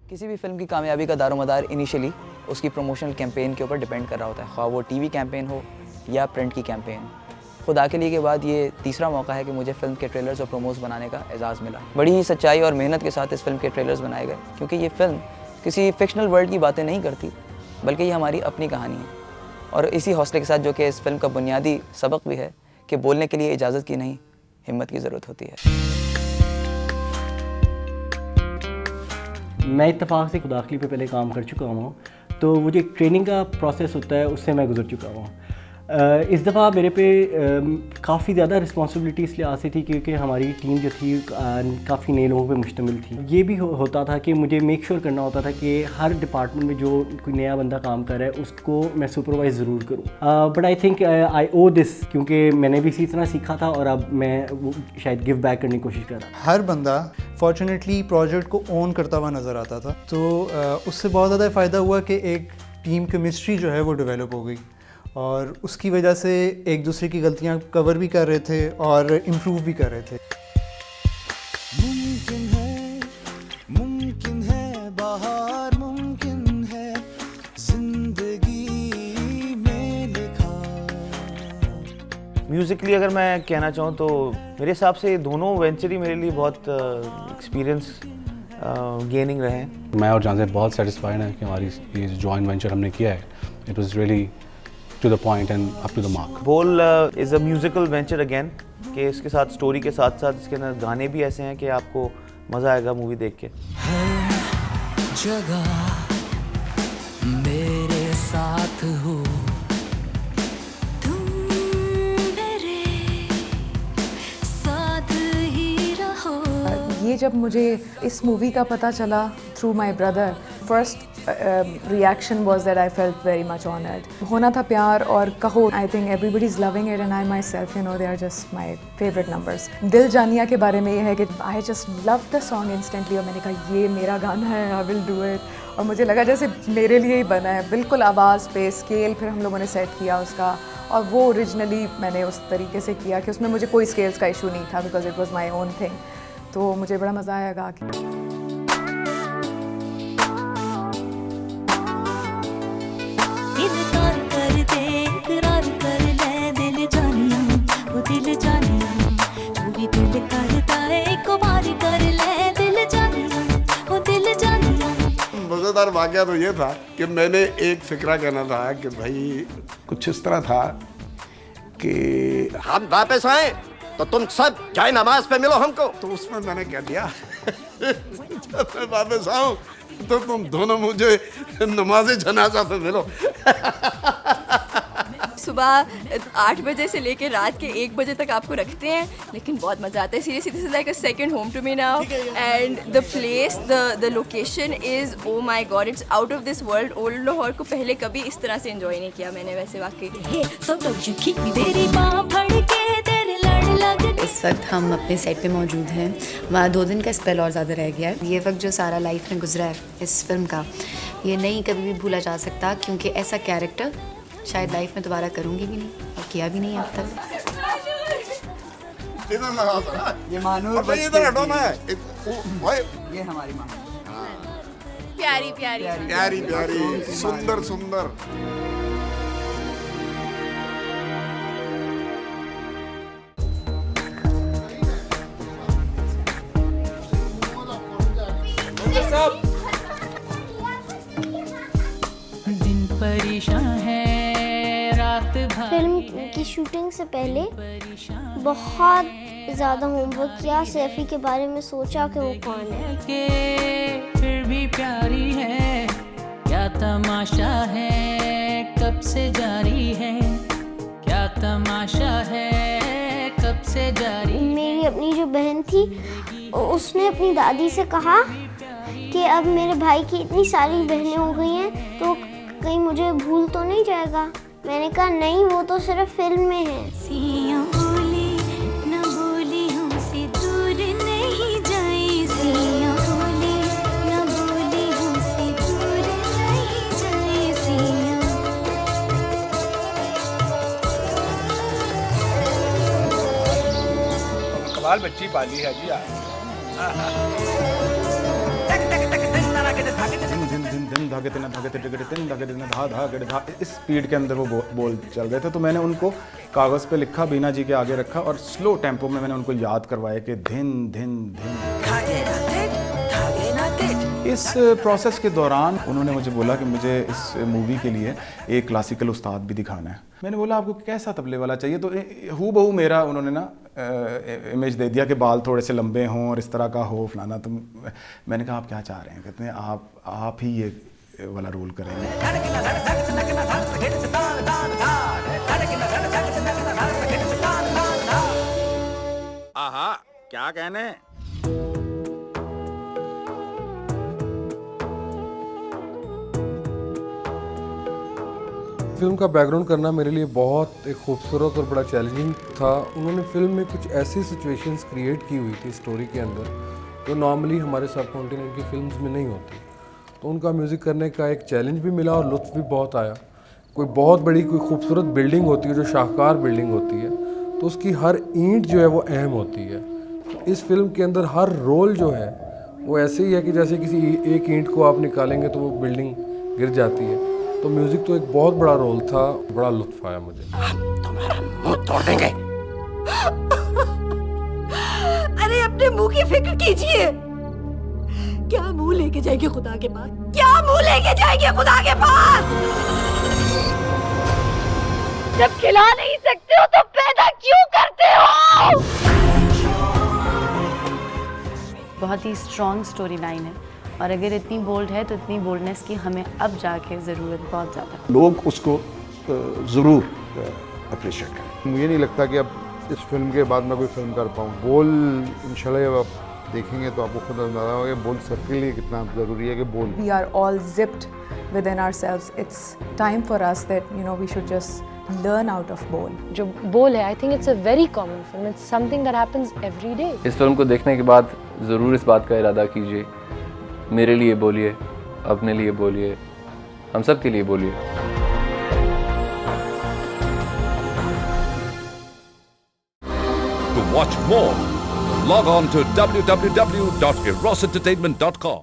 किसी भी फिल्म की कामयाबी का दारोमदार इनिशियली उसकी प्रमोशनल कैंपेन के ऊपर डिपेंड कर रहा होता है, ख्वाह वो टीवी कैंपेन हो या प्रिंट की कैंपेन। खुदा के लिए के बाद ये तीसरा मौका है कि मुझे फ़िल्म के ट्रेलर्स और प्रोमोस बनाने का एजाज़ मिला। बड़ी ही सच्चाई और मेहनत के साथ इस फिल्म के ट्रेलर्स बनाए गए, क्योंकि ये फ़िल्म किसी फिक्शनल वर्ल्ड की बातें नहीं करती, बल्कि ये हमारी अपनी कहानी है। और इसी हौसले के साथ, जो कि इस फिल्म का बुनियादी सबक भी है, कि बोलने के लिए इजाज़त की नहीं, हिम्मत की ज़रूरत होती है। मैं इत्तेफाक से खुदाखली पे पहले काम कर चुका हूँ, तो वो जो एक ट्रेनिंग का प्रोसेस होता है उससे मैं गुजर चुका हूँ। इस दफ़ा मेरे पे काफ़ी ज़्यादा रिस्पॉन्सिबिलिटी इसलिए आ सी थी क्योंकि हमारी टीम जो थी काफ़ी नए लोगों पे मुश्तमिल थी। ये भी होता था कि मुझे मेक श्योर करना होता था कि हर डिपार्टमेंट में जो कोई नया बंदा काम कर रहा है उसको मैं सुपरवाइज़ ज़रूर करूँ। But I think I owe this, क्योंकि मैंने भी इसी तरह सीखा था और अब मैं वो शायद गिव बैक करने की कोशिश कर रहा। हर बंदा फॉर्चुनेटली प्रोजेक्ट को ओन करता हुआ नज़र आता था, तो उससे बहुत ज़्यादा फ़ायदा हुआ कि एक टीम केमिस्ट्री जो है वो डेवलप हो गई और उसकी वजह से एक दूसरे की गलतियां कवर भी कर रहे थे और इम्प्रूव भी कर रहे थे। मुमकिन है बाहर, मुमकिन है जिंदगी में लिखा। म्यूज़िकली अगर मैं कहना चाहूँ तो मेरे हिसाब से दोनों वेंचर ही मेरे लिए बहुत एक्सपीरियंस गेनिंग रहे हैं। मैं और जानज़ेब बहुत सेटिस्फाइड हैं कि हमारी ये जो जॉइंट वेंचर हमने किया है, it was really to the point and up to the mark. बोल is a musical venture again, कि इसके साथ स्टोरी के साथ साथ इसके अंदर गाने भी ऐसे हैं कि आपको मज़ा आएगा मूवी देख के। हर जगह मेरे साथ हो, तुम मेरे साथ ही रहो। ये जब मुझे इस मूवी का पता चला through my brother, first reaction was that I felt very much honored. होना था प्यार और कहो, I think everybody is loving it and I myself, you know, they are just my favorite numbers. दिल जानिया के बारे में ये है कि I just loved the song instantly और मैंने कहा ये मेरा गाना है, I will do it. और मुझे लगा जैसे मेरे लिए ही बना है, बिल्कुल आवाज़ पे स्केल फिर हम लोगों ने सेट किया उसका, और वो ओरिजिनली मैंने उस तरीके से किया कि उसमें मुझे कोई स्केल्स का इशू नहीं था, because it was my own thing. तो मुझे बड़ा मज़ा आया गा के। मज़ेदार वाक़या तो ये था कि मैंने एक फ़िक्रा कहना था कि भाई कुछ इस तरह था कि हम वापस आए तो तुम सब जाए नमाज पे मिलो हमको। तो उसमें मैंने कह दिया जब मैं वापस आऊँ तो तुम दोनों मुझे नमाज़े जनाजा पे मिलो। सुबह 8 बजे से लेकर रात के 1 बजे तक आपको रखते हैं, लेकिन बहुत मज़ा आता है। Seriously this is like a second home to me now, and the place, the location is, oh my God, it's out of this world. Old Lahore को पहले कभी इस तरह से एंजॉय नहीं किया मैंने वैसे वाकई। इस वक्त हम अपने सेट पे मौजूद हैं, वहाँ 2 दिन का स्पेल और ज़्यादा रह गया है। ये वक्त जो सारा लाइफ में गुजरा है इस फिल्म का, ये नहीं कभी भी भूला जा सकता, क्योंकि ऐसा कैरेक्टर शायद लाइफ में दोबारा करूँगी भी नहीं और किया भी नहीं अब तक। ये मानूर, इधर हटो ना, ये हमारी माँ, प्यारी प्यारी प्यारी प्यारी, सुंदर सुंदर। दिन परेशान है, रात भर। फिल्म की शूटिंग से पहले बहुत ज़्यादा होमवर्क किया, सैफी के बारे में सोचा कि वो कौन है। फिर भी प्यारी है, क्या तमाशा है, कब से जारी है, क्या तमाशा है, कब से जारी। मेरी अपनी जो बहन थी उसने अपनी दादी से कहा कि अब मेरे भाई की इतनी सारी बहनें हो गई हैं तो कहीं मुझे भूल तो नहीं जाएगा। मैंने कहा नहीं, वो तो सिर्फ फिल्म में है। कमाल बच्ची पाली है जी। धागे तिन धागे तिन तिन धागे तिन धा धा गड़ धा, इस स्पीड के अंदर वो बोल चल रहे थे। तो मैंने उनको कागज़ पे लिखा, बीना जी के आगे रखा और स्लो टेम्पो में मैंने उनको याद करवाया कि धिन धिन धिन। इस प्रोसेस के दौरान उन्होंने मुझे बोला कि मुझे इस मूवी के लिए एक क्लासिकल उस्ताद भी दिखाना है। मैंने बोला आपको कैसा तबले वाला चाहिए, तो हू बहू मेरा उन्होंने ना इमेज दे दिया कि बाल थोड़े से लंबे हों और इस तरह का हो फलाना। तो मैंने कहा आप क्या चाह रहे हैं? कहते हैं आप ही ये वाला रोल करेंगे। आहा, क्या कहने। फिल्म का बैकग्राउंड करना मेरे लिए बहुत एक खूबसूरत और बड़ा चैलेंजिंग था। उन्होंने फिल्म में कुछ ऐसी सिचुएशंस क्रिएट की हुई थी स्टोरी के अंदर जो नॉर्मली हमारे सब कॉन्टिनेंट की फिल्म्स में नहीं होती। तो उनका म्यूज़िक करने का एक चैलेंज भी मिला और लुत्फ़ भी बहुत आया। कोई बहुत बड़ी कोई खूबसूरत बिल्डिंग होती है जो शाहकार बिल्डिंग होती है, तो उसकी हर ईंट जो है वो अहम होती है। तो इस फिल्म के अंदर हर रोल जो है वो ऐसे ही है कि जैसे किसी एक ईंट को आप निकालेंगे तो वो बिल्डिंग गिर जाती है। तो म्यूज़िक तो एक बहुत बड़ा रोल था, बड़ा लुत्फ़ आया मुझे। तुम्हारा मुंह तोड़ देंगे। अरे अपने मुंह की फिक्र कीजिए। क्या मुंह लेके जाएंगे खुदा के पास? क्या मुंह लेके जाएंगे खुदा के पास? जब खिला नहीं सकते हो तो पैदा क्यों करते हो? बहुत ही स्ट्रॉन्ग स्टोरी लाइन है और अगर इतनी बोल्ड है तो इतनी बोल्डनेस की हमें अब जाके ज़रूरत बहुत ज़्यादा। लोग उसको ज़रूर अप्रिशिएट करें। मुझे नहीं लगता कि अब इस फिल्म के बाद मैं कोई फिल्म कर पाऊँ। बोल इंशाल्लाह जब आप देखेंगे तो आपको खुद अंदाजा होगा कि बोल सबके लिए कितना ज़रूरी है कि बोल। We are all zipped within ourselves. It's time for us that we should just learn out of बोल. जो बोल है, I think it's a very common film. It's something that happens every day. इस फिल्म को देखने के बाद ज़रूर इस बात का इरादा कीजिए, मेरे लिए बोलिए, अपने लिए बोलिए, हम सब के लिए बोलिए। To watch more, log on to www.erosentertainment.com.